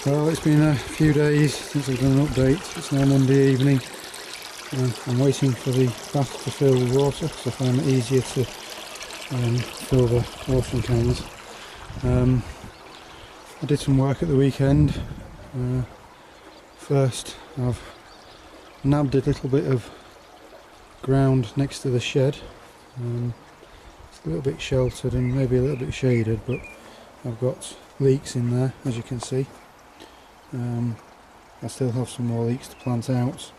Well, it's been a few days since I've done an update. It's now Monday evening. I'm waiting for the bath to fill with water because I find it easier to fill the watering cans. I did some work at the weekend. First, I've nabbed a little bit of ground next to the shed. It's a little bit sheltered and maybe a little bit shaded, but I've got leeks in there, as you can see. I still have some more leeks to plant out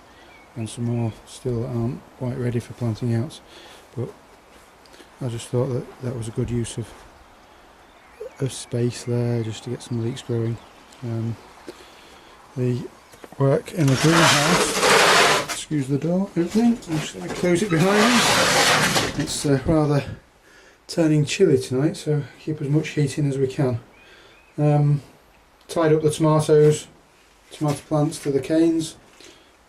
and some more still that aren't quite ready for planting out, but I just thought that that was a good use of space there just to get some leeks growing. The work in the greenhouse, excuse the door opening, I'm just going to close it behind me. It's rather turning chilly tonight, so keep as much heat in as we can. Tied up the tomato plants to the canes.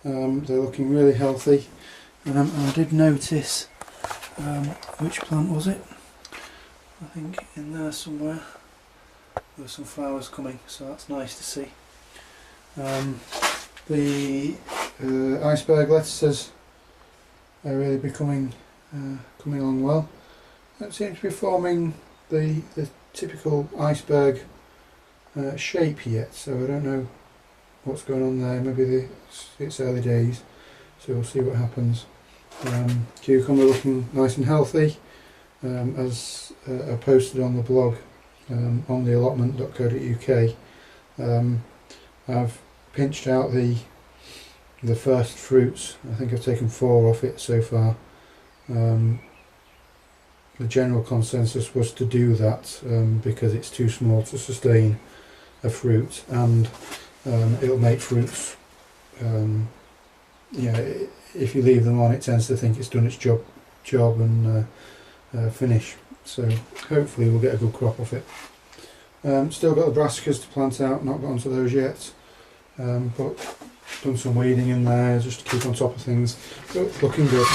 They're looking really healthy. I did notice, which plant was it? I think in there somewhere there were some flowers coming, so that's nice to see. The iceberg lettuces are really becoming coming along well. It seems to be forming the typical iceberg shape yet, so I don't know what's going on there. Maybe it's early days, so we'll see what happens. Cucumber looking nice and healthy, as I posted on the blog on the allotment.co.uk. I've pinched out the first fruits. I think I've taken 4 off it so far. The general consensus was to do that because it's too small to sustain a fruit, and it'll make fruits, if you leave them on, it tends to think it's done its job and finish. So hopefully we'll get a good crop off it. Still got the brassicas to plant out, not got onto those yet, but done some weeding in there just to keep on top of things. But looking good.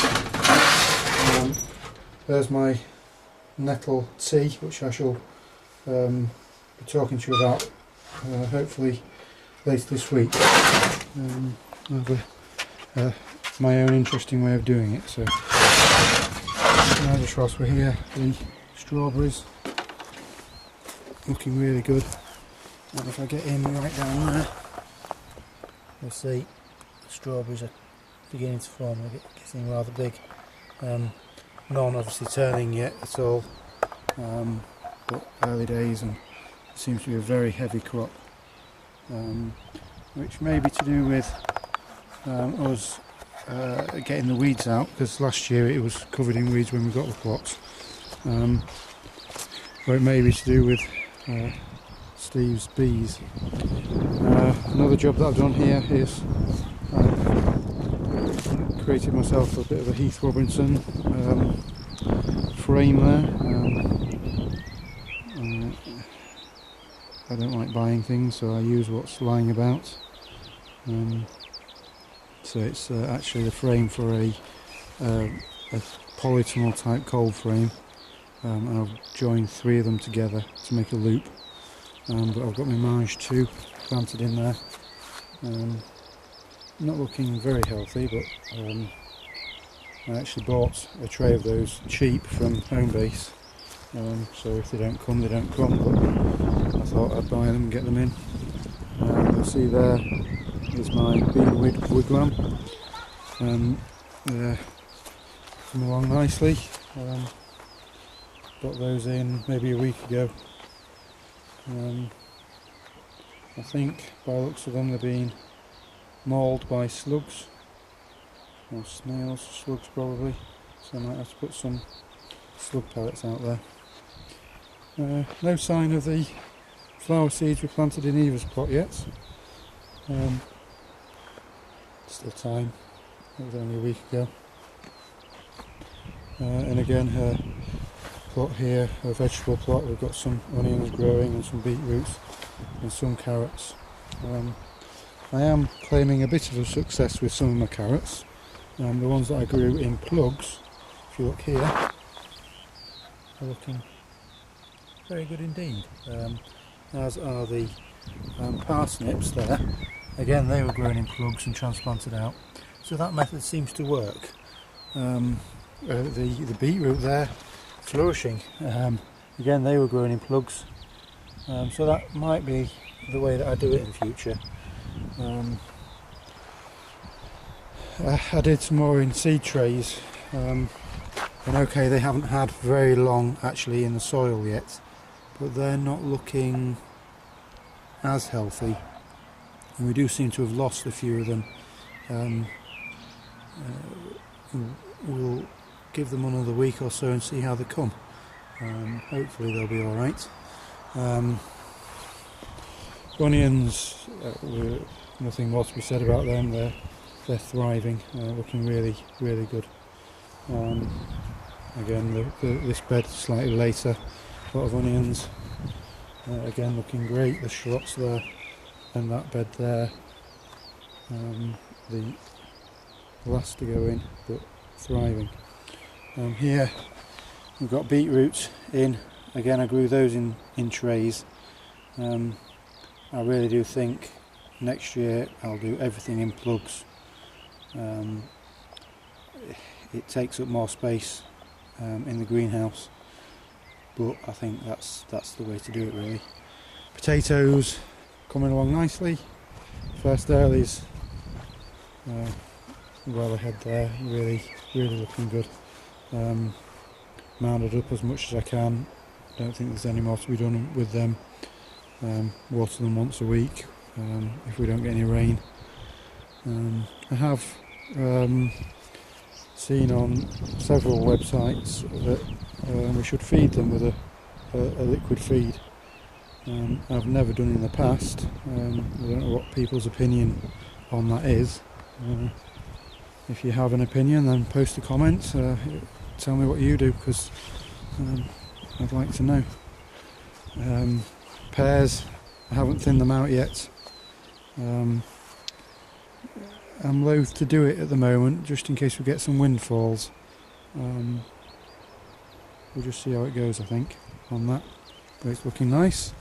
There's my nettle tea, which I shall be talking to you about hopefully later this week. I have my own interesting way of doing it. So now, just whilst we're here, the strawberries looking really good, and if I get in right down there, you'll see the strawberries are beginning to form. They're getting rather big. None obviously turning yet at all, but early days, and it seems to be a very heavy crop, which may be to do with us getting the weeds out, because last year it was covered in weeds when we got the plots, or it may be to do with Steve's bees. Another job that I've done here is created myself a bit of a Heath Robinson frame there. I don't like buying things, so I use what's lying about. So it's actually the frame for a polytunnel type cold frame, and I've joined 3 of them together to make a loop. But I've got my Mange Tout planted in there. Not looking very healthy, but I actually bought a tray of those cheap from Homebase, so if they don't come, they don't come, but I thought I'd buy them and get them in. You'll see there is my bean wigwam. They're coming along nicely. Got those in maybe a week ago. I think by the looks of them they're being mauled by slugs, or snails, slugs probably, so I might have to put some slug pellets out there. No sign of the flower seeds we planted in Eva's plot yet. Still time, it was only a week ago. And again, her plot here, her vegetable plot, we've got some onions growing and some beetroots and some carrots. I am claiming a bit of a success with some of my carrots. The ones that I grew in plugs, if you look here, are looking very good indeed. As are the parsnips there, again they were grown in plugs and transplanted out, so that method seems to work. The beetroot there, flourishing, again they were grown in plugs, so that might be the way that I do it in the future. I did some more in seed trays, and okay, they haven't had very long actually in the soil yet, but they're not looking as healthy, and we do seem to have lost a few of them. We'll give them another week or so and see how they come. Hopefully they'll be alright. Onions, nothing more to be said about them. They're thriving, looking really good. Again, this bed slightly later, a lot of onions, again looking great. The shallots there and that bed there, the last to go in, but thriving. Here we've got beetroot in, again I grew those in trays. I really do think next year I'll do everything in plugs. It takes up more space in the greenhouse, but I think that's the way to do it really. Potatoes coming along nicely. First earlies well ahead there, really looking good. Mounded up as much as I can. Don't think there's any more to be done with them. Water them once a week if we don't get any rain. I have seen on several websites that we should feed them with a liquid feed. I've never done it in the past. I don't know what people's opinion on that is. If you have an opinion, then post a comment. Tell me what you do, because I'd like to know. Pears, I haven't thinned them out yet. I'm loath to do it at the moment, just in case we get some windfalls. We'll just see how it goes, I think, on that. But it's looking nice.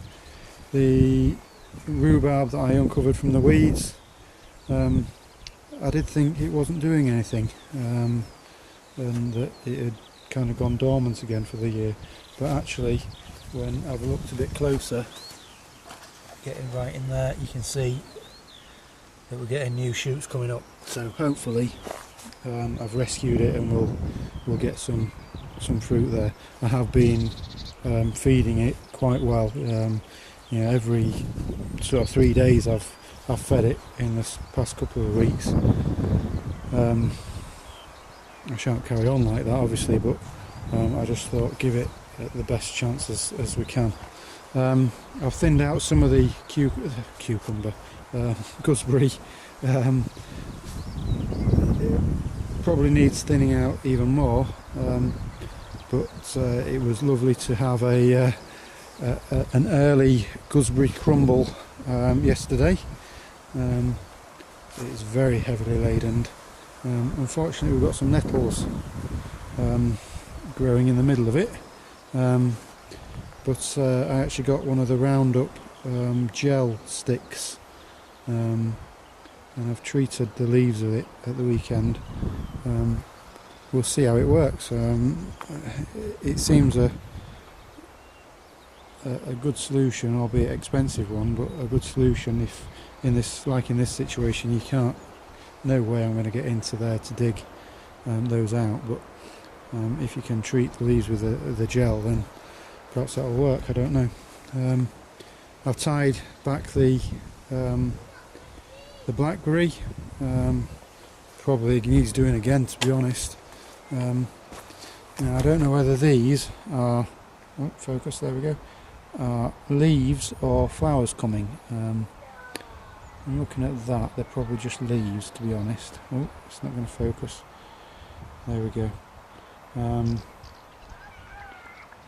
The rhubarb that I uncovered from the weeds, I did think it wasn't doing anything, and that it had kind of gone dormant again for the year. But actually, when I've looked a bit closer, getting right in there, you can see that we're getting new shoots coming up. So hopefully I've rescued it and we'll get some fruit there. I have been feeding it quite well. Every sort of 3 days I've fed it in this past couple of weeks. I shan't carry on like that obviously, but I just thought give it the best chance as we can. I've thinned out some of the cucumber, gooseberry. It probably needs thinning out even more, but it was lovely to have an early gooseberry crumble yesterday. It's very heavily laden. Unfortunately we've got some nettles growing in the middle of it, but I actually got one of the Roundup gel sticks, and I've treated the leaves of it at the weekend. We'll see how it works. It seems a good solution, albeit expensive one, but a good solution if in this situation you can't, no way I'm going to get into there to dig those out, but if you can treat the leaves with the gel, then perhaps that'll work. I don't know. I've tied back the blackberry. Probably needs doing again, to be honest. Now I don't know whether these are, focus, there we go, are leaves or flowers coming. I'm looking at that, they're probably just leaves, to be honest. Oh, it's not going to focus. There we go. I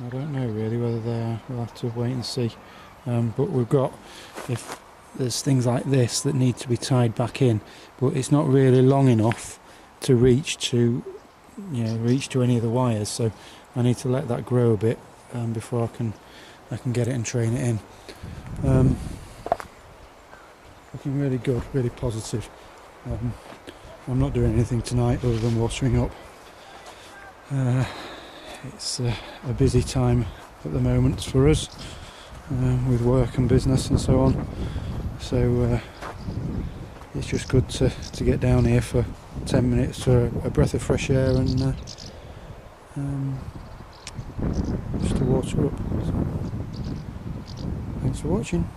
don't know really whether they are, we'll have to wait and see. But we've got, if there's things like this that need to be tied back in, but it's not really long enough to reach to any of the wires, so I need to let that grow a bit before I can get it and train it in. looking really good, really positive. I'm not doing anything tonight other than watering up. It's a busy time at the moment for us, with work and business and so on, so it's just good to get down here for 10 minutes for a breath of fresh air and just to water up. So, thanks for watching.